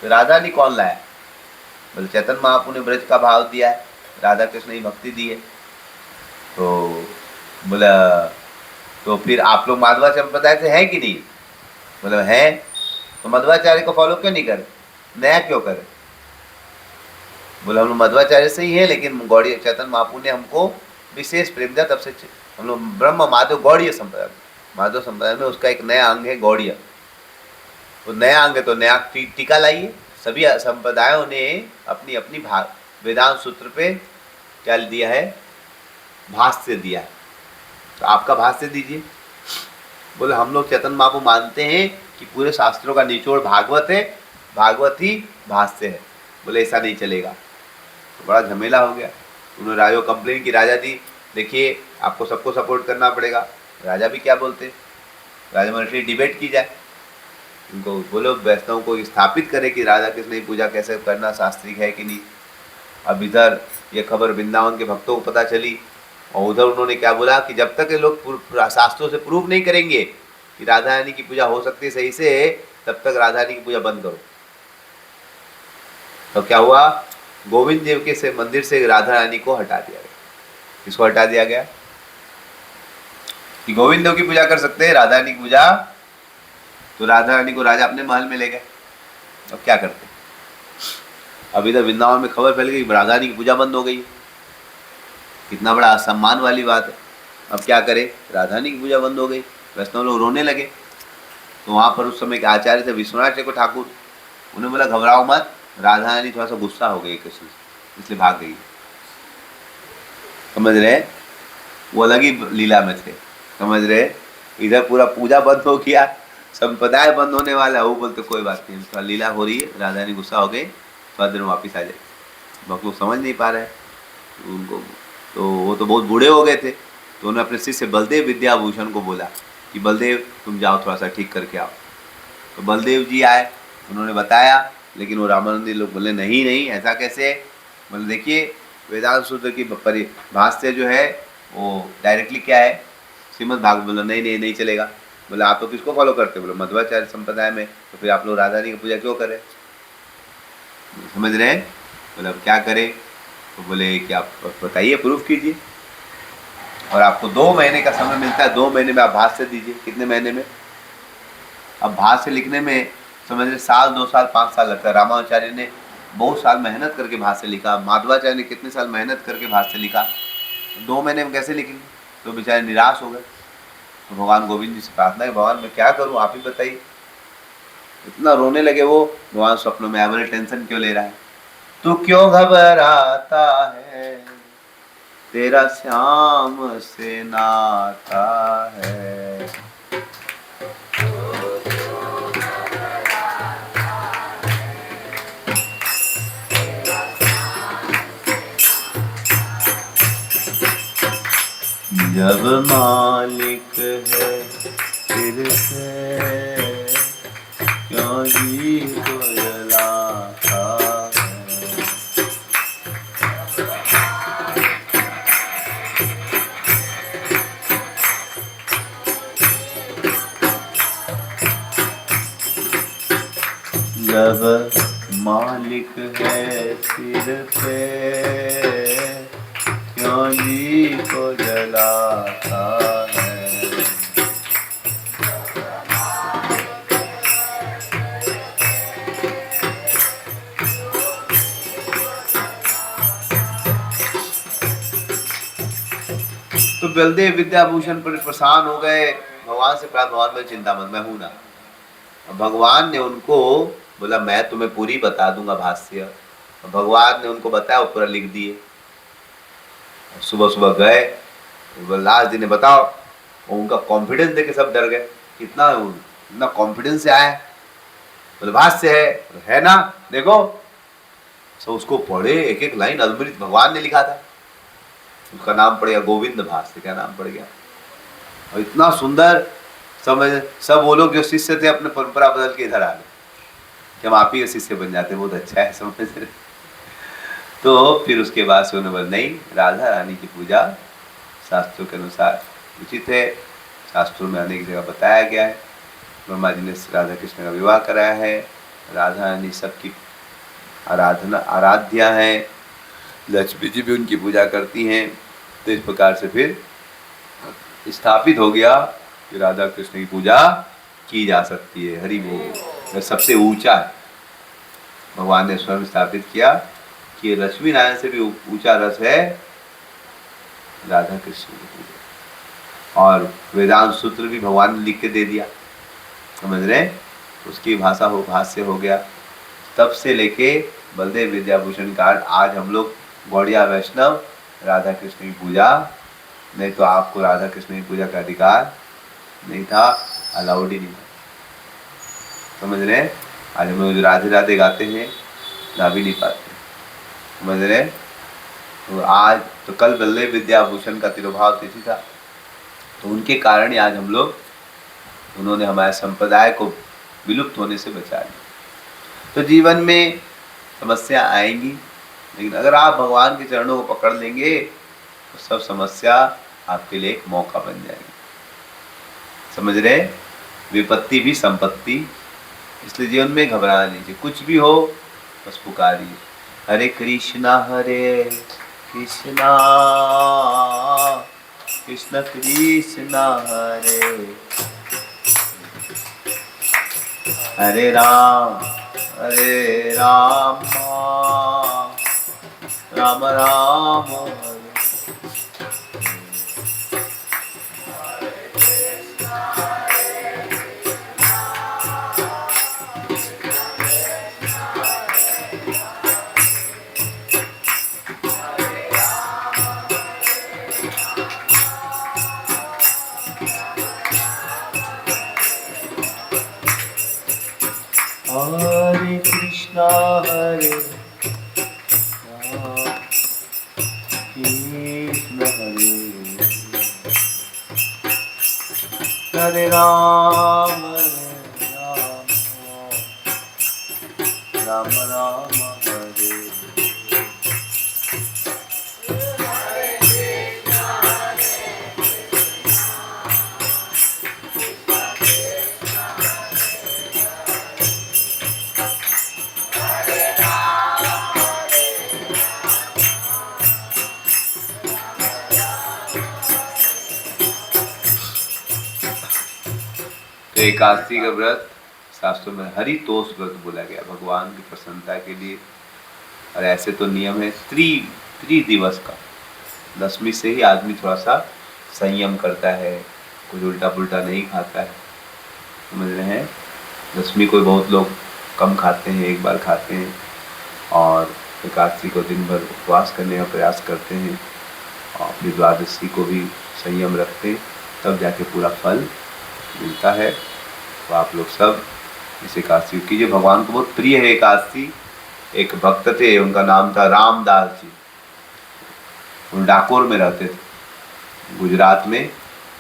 तो राधा रानी कौन लाया? बोले चैतन्य महाप्रभु ने ब्रज का भाव दिया है, राधा कृष्ण की भक्ति दी है। तो बोला तो फिर आप लोग माधवा संप्रदाय से हैं कि नहीं? बोले हैं। तो मध्वाचार्य को फॉलो क्यों नहीं करे, नया क्यों करे? बोले हम लोग मध्वाचार्य से ही है, लेकिन गौड़ीय चैतन्य महाप्रभु ने हमको विशेष प्रेम दिया, तब से हम लोग ब्रह्म माधव गौड़ीय संप्रदाय, माधव संप्रदाय में उसका एक नया अंग है गौड़ीय। वो नया अंग है तो नया टीका लाइए। सभी संप्रदायों ने अपनी अपनी वेदांत सूत्र पे क्या दिया है, भाष्य दिया है, तो आपका भाष्य दीजिए। बोले हम लोग चैतन्य महाप्रभु मानते हैं कि पूरे शास्त्रों का निचोड़ भागवत है, भागवत ही भाष्य है। बोले ऐसा नहीं चलेगा, तो बड़ा झमेला हो गया। उन्होंने राजा को कंप्लेन की, राजा जी देखिए आपको सबको सपोर्ट करना पड़ेगा। राजा भी क्या बोलते, राजा मंडली डिबेट की जाए, उनको बोलो वैष्णव को स्थापित करे कि राधा कृष्ण की पूजा कैसे करना शास्त्रिक है कि नहीं। अब इधर ये खबर वृंदावन के भक्तों को पता चली, और उधर उन्होंने क्या बोला कि जब तक ये लोग शास्त्रों से प्रूव नहीं करेंगे कि राधा रानी की पूजा हो सकती है सही से, तब तक राधा रानी की पूजा बंद करो। तो क्या हुआ, गोविंद देव के से मंदिर से राधा रानी को हटा दिया गया। किसको हटा दिया गया कि गोविंद देव की पूजा कर सकते हैं, राधा रानी की पूजा, तो राधा रानी को राजा अपने महल में ले गए। अब क्या करते, अब इधर वृंदावन में खबर फैल गई राधा रानी की पूजा बंद हो गई। कितना बड़ा असम्मान वाली बात है। अब क्या करे, राधा रानी की पूजा बंद हो गई, वैष्णव लोग रोने लगे। तो वहाँ पर उस समय के आचार्य थे विश्वनाथ चक्रवर्ती ठाकुर, उन्होंने बोला घबराओ मत, राधा रानी थोड़ा सा गुस्सा हो गई कृष्ण से, इसलिए भाग गई। समझ रहे, वो अलग ही लीला में थे, समझ रहे। इधर पूरा पूजा बंद हो गया, संप्रदाय बंद होने वाला है, वो बोलते कोई बात नहीं, थोड़ा लीला हो रही है, राधा रानी गुस्सा हो गई, थोड़ा देर में वापिस आ जाए। भक्त लोग समझ नहीं पा रहे उनको, तो वो तो बहुत बूढ़े हो गए थे। तो उन्होंने अपने शिष्य बलदेव विद्याभूषण को बोला कि बलदेव तुम जाओ थोड़ा सा ठीक करके आओ। तो बलदेव जी आए, उन्होंने बताया, लेकिन वो रामानंदी लोग बोले नहीं नहीं ऐसा कैसे। बोले देखिए वेदांत सूत्र की भाष्य जो है वो डायरेक्टली क्या है, श्रीमद् भागवत। बोला नहीं नहीं नहीं चलेगा। बोले आप तो किसको फॉलो करते, बोले मध्वाचार्य संप्रदाय में, तो फिर आप लोग राधा रानी की पूजा क्यों करें। समझ रहे हैं। बोले अब क्या करें, तो बोले कि आप बताइए, प्रूफ कीजिए, और आपको 2 महीने का समय मिलता है, 2 महीने में आप भाष्य दीजिए। कितने महीने में, अब भाष्य लिखने में समझ रहे 1 साल 2 साल 5 साल लगता है। रामाचार्य ने बहुत साल मेहनत करके भाष्य लिखा, माधवाचार्य ने कितने साल मेहनत करके भाष्य लिखा, 2 महीने में कैसे लिखेंगे। तो बेचारे निराश हो गए। तो भगवान गोविंद जी से प्रार्थना है, भगवान मैं क्या करूं, आप ही बताइए। इतना रोने लगे वो। भगवान स्वप्नों में आए, बोले टेंशन क्यों ले रहा है, तू क्यों घबराता है, तेरा श्याम से नाता है। जब मालिक है फिर से क्यों जी को जलाता है। जब मालिक है सिर पे क्यों जी को जलाता है। तो बलदेव विद्याभूषण पर प्रसन्न हो गए, भगवान से प्रार्थना, भगवान में चिंता मत, मैं हूं ना। भगवान ने उनको बोला मैं तुम्हें पूरी बता दूंगा भाष्य। भगवान ने उनको बताया, वो पूरा लिख दिए। सुबह सुबह गए, लास्ट दिन बताओ, उनका कॉन्फिडेंस देख के सब डर गए। इतना कॉन्फिडेंस से आया, बोले भाष्य है ना, देखो सब उसको पढ़े, एक एक लाइन अमृत भगवान ने लिखा था। उसका नाम पड़ गया गोविंद भाष्य, क्या नाम पड़ गया। और इतना सुंदर, समझ सब वो लोग जो शिष्य थे अपने परंपरा बदल के इधर आ गए कि हम आप ही शिष्य बन जाते, बहुत अच्छा है, समझ रहे। तो फिर उसके बाद से उन्होंने बोला नहीं, राधा रानी की पूजा शास्त्रों के अनुसार उचित है, शास्त्रों में अनेक जगह बताया गया है। ब्रह्मा जी ने राधा कृष्ण का विवाह कराया है, राधा रानी सबकी आराध्या है, लक्ष्मी जी भी उनकी पूजा करती हैं। तो इस प्रकार से फिर स्थापित हो गया कि राधा कृष्ण की पूजा की जा सकती है। हरि बोल। वह सबसे ऊंचा है। भगवान ने स्वयं स्थापित किया कि लक्ष्मी नारायण से भी ऊंचा रस है राधा कृष्ण की पूजा। और वेदांत सूत्र भी भगवान ने लिख के दे दिया, समझ रहे? उसकी भाषा हो भाष्य हो गया। तब से लेके बलदेव विद्याभूषण काल आज हम लोग गौड़िया वैष्णव राधा कृष्ण की पूजा, नहीं तो आपको राधा कृष्ण की पूजा का अधिकार नहीं था, अलाउड ही नहीं था, समझ रहे? आज हम लोग राधे राधे गाते हैं, गा भी नहीं पाते, समझ रहे? तो आज तो कल बलदेव विद्याभूषण का तिरुभाव तिथि था, तो उनके कारण ही आज हम लोग, उन्होंने हमारे संप्रदाय को विलुप्त होने से बचा लिया। तो जीवन में समस्या आएंगी, लेकिन अगर आप भगवान के चरणों को पकड़ लेंगे तो सब समस्या आपके लिए एक मौका बन जाएगी, समझ रहे? विपत्ति भी संपत्ति, इसलिए जीवन में घबराना नहीं चाहिए। कुछ भी हो बस पुकारिए, हरे कृष्णा कृष्ण कृष्णा हरे हरे राम राम राम हरे। हरे कृष्णा हरे हरे राम राम राम हरे। तो एकादशी का व्रत शास्त्रों में हरितोष व्रत बोला गया, भगवान की प्रसन्नता के लिए। और ऐसे तो नियम है त्रिदिवस का, दशमी से ही आदमी थोड़ा सा संयम करता है, कुछ उल्टा पुल्टा नहीं खाता है, समझ रहे हैं? दशमी को बहुत लोग कम खाते हैं, एक बार खाते हैं, और एकादशी को दिन भर उपवास करने का प्रयास करते हैं, और फिर द्वादशी को भी संयम रखते हैं, तब जाके पूरा फल मिलता है। तो आप लोग सब इस एकादशी कीजिए, भगवान को बहुत प्रिय है एकादशी। एक भक्त थे, उनका नाम था रामदास जी, वो डाकोर में रहते थे गुजरात में,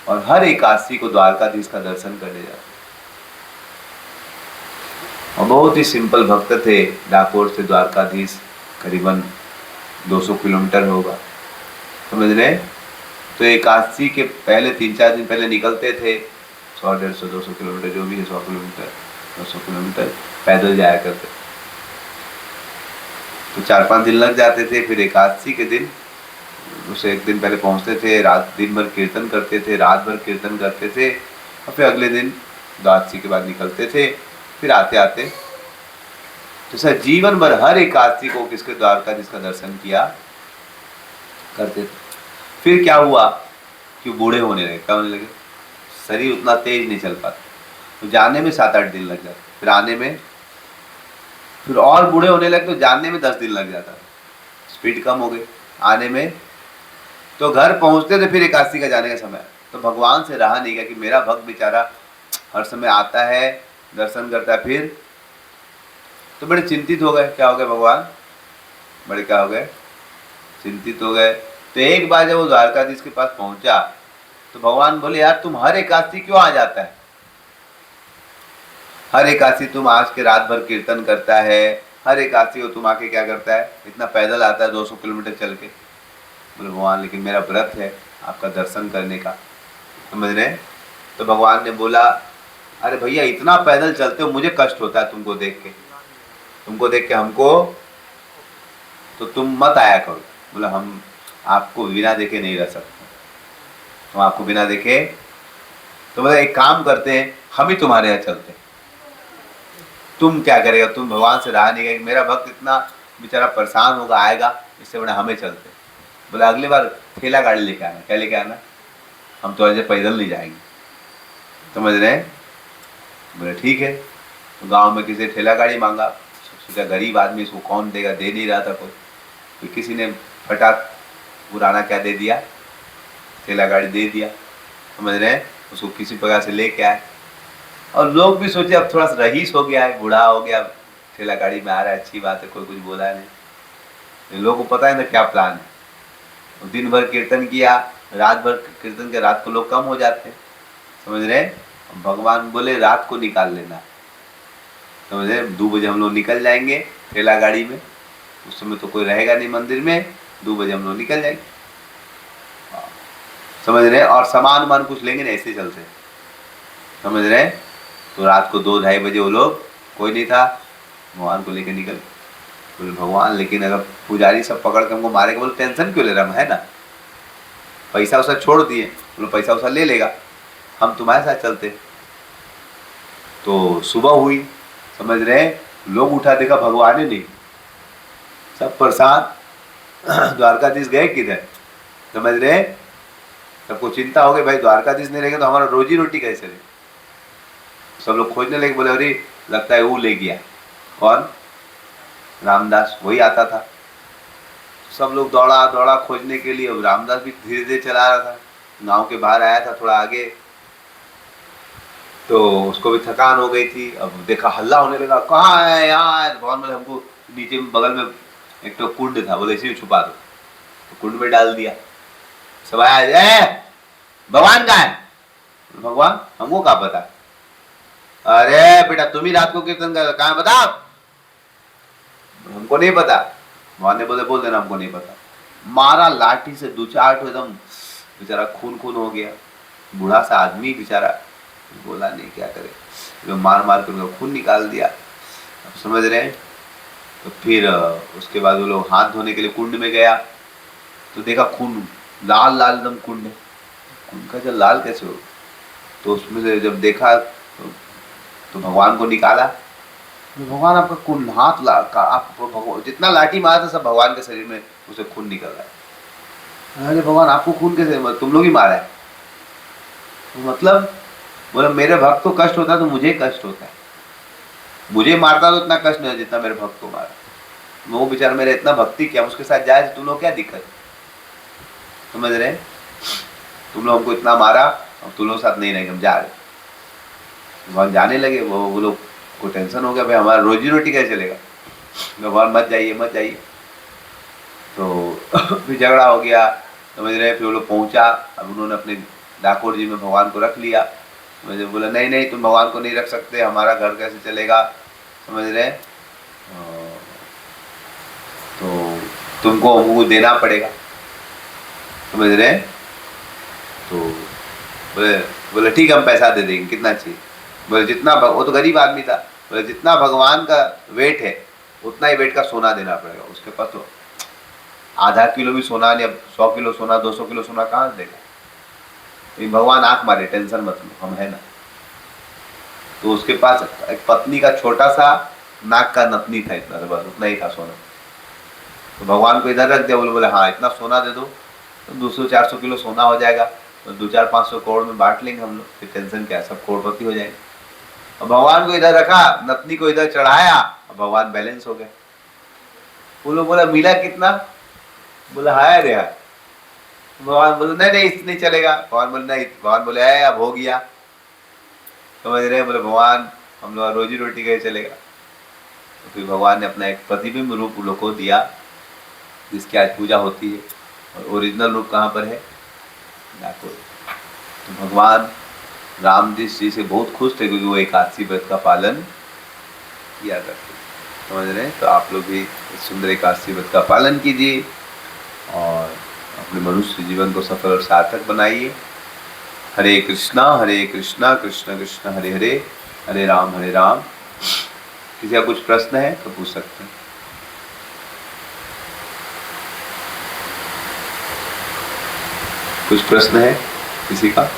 और हर एकादशी को द्वारकाधीश का दर्शन करने जाते, और बहुत ही सिंपल भक्त थे। डाकोर से द्वारकाधीश करीबन 200 किलोमीटर होगा, समझ रहे? तो एकादशी के पहले 3-4 दिन पहले निकलते थे, 100, 150, 200 किलोमीटर जो भी है, 100 किलोमीटर 200 किलोमीटर पैदल जाया करते, तो 4-5 दिन लग जाते थे। फिर एकादशी के दिन उसे एक दिन पहले पहुंचते थे, रात दिन भर कीर्तन करते थे, रात भर कीर्तन करते थे, और फिर अगले दिन द्वादशी के बाद निकलते थे। फिर आते आते तो सर जीवन भर हर एकादशी को किसके द्वारकाधीश का दर्शन किया करते थे। फिर क्या हुआ कि बूढ़े होने लगे, क्या होने लगे? शरीर उतना तेज नहीं चल पाता, तो जाने में 7-8 दिन लग जाते, फिर आने में, फिर और बूढ़े होने लगे तो जाने में 10 दिन लग जाता, स्पीड कम हो गई आने में। तो घर पहुंचते थे फिर एकादशी का जाने का समय, तो भगवान से रहा नहीं गया कि मेरा भक्त बेचारा हर समय आता है, दर्शन करता है। फिर तो बड़े चिंतित हो गए, क्या हो गए भगवान? बड़े क्या हो गए? चिंतित हो गए। तो एक बार जब वो द्वारकाधीश के पास पहुंचा तो भगवान बोले, यार तुम हर एकादशी क्यों आ जाता है? हर एकादशी तुम आज के रात भर कीर्तन करता है, हर एकादशी को तुम आके क्या करता है, इतना पैदल आता है 200 किलोमीटर चल के। बोले भगवान लेकिन मेरा व्रत है आपका दर्शन करने का, समझ रहे? तो भगवान ने बोला, अरे भैया इतना पैदल चलते हो, मुझे कष्ट होता है तुमको देख के हमको, तो तुम मत आया करो। बोला हम आपको बिना देखे नहीं रह सकते, हम आपको बिना देखे, तो बोला एक काम करते हैं, हम ही तुम्हारे यहाँ चलते हैं। तुम क्या करेगा, तुम भगवान से रहा नहीं गए, मेरा भक्त इतना बेचारा परेशान होगा, आएगा, इससे बड़ा हमें चलते। बोले अगली बार ठेला गाड़ी लेके आना। क्या लेके आना? हम तो ऐसे पैदल नहीं जाएंगे, समझ रहे हैं? बोले ठीक है। तो गांव में किसी ठेला गाड़ी मांगा, सोचा गरीब आदमी, इसको कौन देगा, दे नहीं रहा था कोई। तो किसी ने फटाक पुराना क्या दे दिया, ठेला गाड़ी दे दिया, समझ रहे हैं? उसको किसी प्रकार से लेके आए, और लोग भी सोचे अब थोड़ा सा रईस हो गया है, बूढ़ा हो गया, ठेला गाड़ी में आ रहा है, अच्छी बात है, कोई कुछ बोला नहीं। लोगों को पता है ना क्या प्लान है। दिन भर कीर्तन किया, रात भर कीर्तन के, रात को लोग कम हो जाते हैं, समझ रहे हैं? भगवान बोले रात को निकाल लेना, समझ रहे? 2 बजे हम लोग निकल जाएंगे ठेला गाड़ी में, उस समय तो कोई रहेगा नहीं मंदिर में, 2 बजे हम लोग निकल जाएंगे, समझ रहे हैं? और सामान वामान कुछ लेंगे नहीं, ऐसे चलते, समझ रहे हैं? तो रात को 2-2:30 बजे वो लोग, कोई नहीं था, भगवान को लेकर निकल। बोले भगवान लेकिन अगर पुजारी सब पकड़ के हमको मारेगा। बोले टेंशन क्यों ले रहा है ना, पैसा वैसा छोड़ दिए। बोले पैसा वैसा ले लेगा, हम तुम्हारे साथ चलते। तो सुबह हुई, समझ रहे हैं? लोग उठा, देखा भगवान ही नहीं, सब परेशान। द्वारकाधीश गए किधर, समझ रहे हैं? सबको चिंता हो गई, भाई द्वारकाधीश नहीं रहेंगे तो हमारा रोजी रोटी कैसे रहे। सब लोग खोजने लगे, बोले अरे लगता है वो ले गया। कौन? रामदास, वही आता था। सब लोग दौड़ा दौड़ा खोजने के लिए। अब रामदास भी धीरे धीरे चला रहा था, गांव के बाहर आया था थोड़ा आगे, तो उसको भी थकान हो गई थी। अब देखा हल्ला होने लगा, कहाँ है यार? भगवान बोले हमको नीचे में बगल में एक तो कुंड था, बोले इसी में छुपा दो। तो कुंड में डाल दिया। सब आया, भगवान कहाँ है? भगवान हमको क्या पता। अरे बेटा तुम ही रात को कीर्तन कर, कहाँ बताओ? हमको नहीं पता। भगवान ने बोले बोल देना हमको नहीं पता। मारा लाठी से 2-4 ठो, एकदम बेचारा खून खून हो गया। बूढ़ा सा आदमी बेचारा, बोला नहीं क्या करे, तो मार मार कर उनका खून निकाल दिया। अब समझ रहे हैं? तो फिर उसके बाद वो लोग हाथ धोने के लिए कुंड में गया, तो देखा खून लाल लाल एकदम कुंड है। कुंड का जब लाल कैसे हो? तो उसमें से जब देखा तो भगवान को निकाला। भगवान आपका खून हाथ का, आप जितना लाठी मारा था सब भगवान के शरीर में उसे खून निकल रहा है। अरे भगवान आपको खून कैसे, तुम लोग ही मारा है? मतलब बोला मेरे भक्त को कष्ट होता है तो मुझे कष्ट होता है, मुझे मारता तो इतना कष्ट नहीं जितना मेरे भक्त को मारा। वो बेचारा मेरे इतना भक्ति किया, उसके साथ जाए तो तुम लोग क्या दिक्कत, समझ रहे? तुम लोग हमको इतना मारा और तुम लोग साथ नहीं रहेंगे, हम जा रहे। भगवान जाने लगे, वो लोग को टेंशन हो गया, भाई हमारा रोजी रोटी कैसे चलेगा। भगवान मत जाइए मत जाइए। तो फिर झगड़ा हो गया, समझ रहे? फिर वो लोग पहुँचा, अब उन्होंने अपने डाकोर जी में भगवान को रख लिया। मुझे बोला नहीं नहीं तुम भगवान को नहीं रख सकते, हमारा घर कैसे चलेगा, समझ रहे? तो तुमको हमको देना पड़ेगा, समझ रहे? तो बोले ठीक है हम पैसा दे देंगे, कितना चाहिए? बोले जितना, वो तो गरीब आदमी था, बोले जितना भगवान का वेट है उतना ही वेट का सोना देना पड़ेगा। उसके पास तो आधा किलो भी सोना नहीं, अब 100 किलो सोना 200 किलो सोना कहाँ से देगा? भगवान आंख मारे, टेंशन मत लो हम है ना। तो उसके पास एक पत्नी का छोटा सा नाक का नथनी था, इतना बस उतना ही था सोना। तो भगवान को इधर रख दिया, बोले हाँ इतना सोना दे दो तो 200-400 किलो सोना हो जाएगा, तो 200-500 करोड़ में बांट लेंगे हम लोग, फिर टेंशन क्या, सब करोड़पति हो जाएंगे। और भगवान को इधर रखा, नथनी को इधर चढ़ाया, और भगवान बैलेंस हो गए। वो लोग बोला मिला कितना? बोला हाय रे यार। भगवान बोले नहीं नहीं इससे नहीं चलेगा। भगवान बोले नहीं, भगवान बोले है अब हो गया, समझ रहे? बोले भगवान हम लोग रोजी रोटी कैसे चलेगा? तो फिर भगवान ने अपना एक प्रतिबिंब रूप लोग को दिया, जिसकी आज पूजा होती है, और ओरिजिनल रूप कहाँ पर है? डाकोर। तो भगवान रामदास जी से बहुत खुश थे क्योंकि वो एकादशी व्रत का पालन किया करते, समझ रहे हैं? तो आप लोग भी इस सुंदर एकादशी व्रत का पालन कीजिए और अपने मनुष्य जीवन को सफल और सार्थक बनाइए। हरे कृष्णा कृष्ण कृष्ण हरे हरे, हरे राम किसी का कुछ प्रश्न है तो पूछ सकते हैं। कुछ प्रश्न है किसी का?